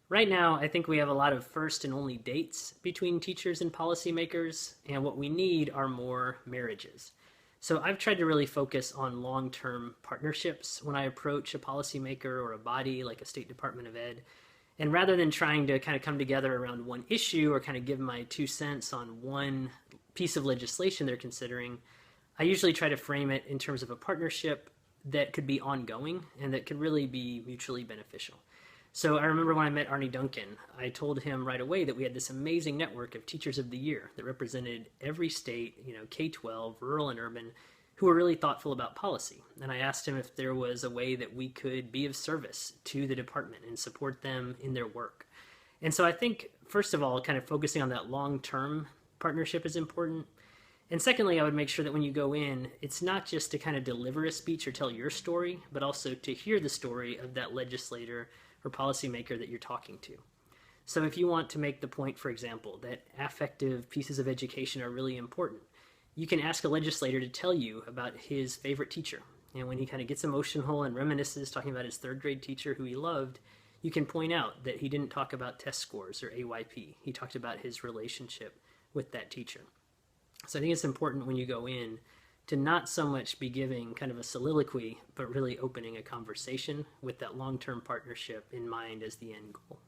Right now, I think we have a lot of first and only dates between teachers and policymakers, and what we need are more marriages. So I've tried to really focus on long-term partnerships when I approach a policymaker or a body like a State Department of Ed. And rather than trying to kind of come together around one issue or kind of give my 2 cents on one piece of legislation they're considering, I usually try to frame it in terms of a partnership that could be ongoing and that could really be mutually beneficial. So I remember when I met Arnie Duncan, I told him right away that we had this amazing network of Teachers of the Year that represented every state, K-12, rural and urban, who were really thoughtful about policy. And I asked him if there was a way that we could be of service to the department and support them in their work. And so I think, first of all, kind of focusing on that long-term partnership is important. And secondly, I would make sure that when you go in, it's not just to kind of deliver a speech or tell your story, but also to hear the story of that legislator or policymaker that you're talking to. So if you want to make the point, for example, that affective pieces of education are really important, you can ask a legislator to tell you about his favorite teacher. And when he kind of gets emotional and reminisces talking about his third grade teacher who he loved, you can point out that he didn't talk about test scores or AYP. He talked about his relationship with that teacher. So I think it's important when you go in to not so much be giving kind of a soliloquy, but really opening a conversation with that long-term partnership in mind as the end goal.